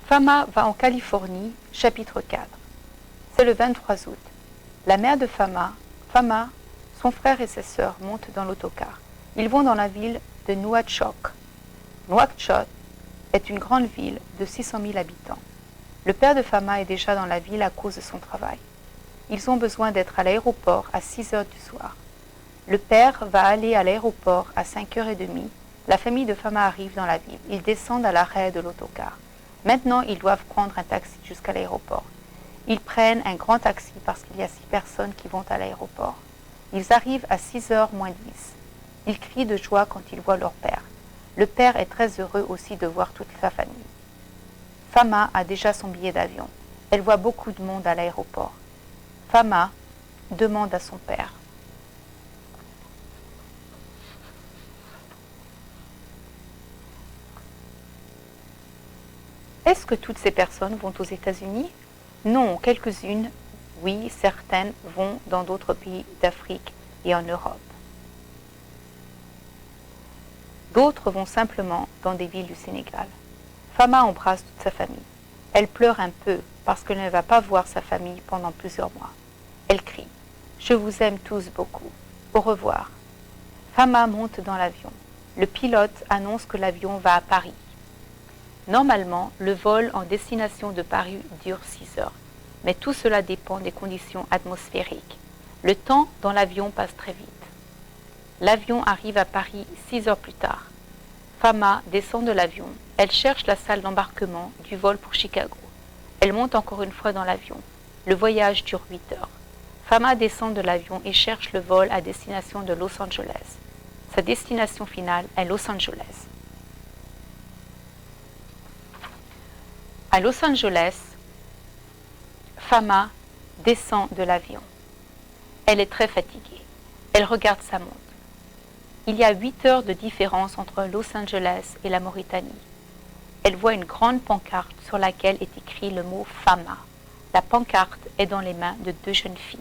Fama va en Californie, chapitre 4. C'est le 23 août. La mère de Fama, son frère et ses sœurs montent dans l'autocar. Ils vont dans la ville de Nouakchott. Nouakchott est une grande ville de 600 000 habitants. Le père de Fama est déjà dans la ville à cause de son travail. Ils ont besoin d'être à l'aéroport à 6 heures du soir. Le père va aller à l'aéroport à 5h30. La famille de Fama arrive dans la ville. Ils descendent à l'arrêt de l'autocar. Maintenant, ils doivent prendre un taxi jusqu'à l'aéroport. Ils prennent un grand taxi parce qu'il y a 6 personnes qui vont à l'aéroport. Ils arrivent à 6h moins 10. Ils crient de joie quand ils voient leur père. Le père est très heureux aussi de voir toute sa famille. Fama a déjà son billet d'avion. Elle voit beaucoup de monde à l'aéroport. Fama demande à son père. Est-ce que toutes ces personnes vont aux États-Unis? Non, quelques-unes, oui, certaines vont dans d'autres pays d'Afrique et en Europe. D'autres vont simplement dans des villes du Sénégal. Fama embrasse toute sa famille. Elle pleure un peu parce qu'elle ne va pas voir sa famille pendant plusieurs mois. Elle crie « Je vous aime tous beaucoup. Au revoir ». Fama monte dans l'avion. Le pilote annonce que l'avion va à Paris. Normalement, le vol en destination de Paris dure 6 heures, mais tout cela dépend des conditions atmosphériques. Le temps dans l'avion passe très vite. L'avion arrive à Paris 6 heures plus tard. Fama descend de l'avion. Elle cherche la salle d'embarquement du vol pour Chicago. Elle monte encore une fois dans l'avion. Le voyage dure 8 heures. Fama descend de l'avion et cherche le vol à destination de Los Angeles. Sa destination finale est Los Angeles. À Los Angeles, Fama descend de l'avion. Elle est très fatiguée. Elle regarde sa montre. Il y a 8 heures de différence entre Los Angeles et la Mauritanie. Elle voit une grande pancarte sur laquelle est écrit le mot Fama. La pancarte est dans les mains de 2 jeunes filles.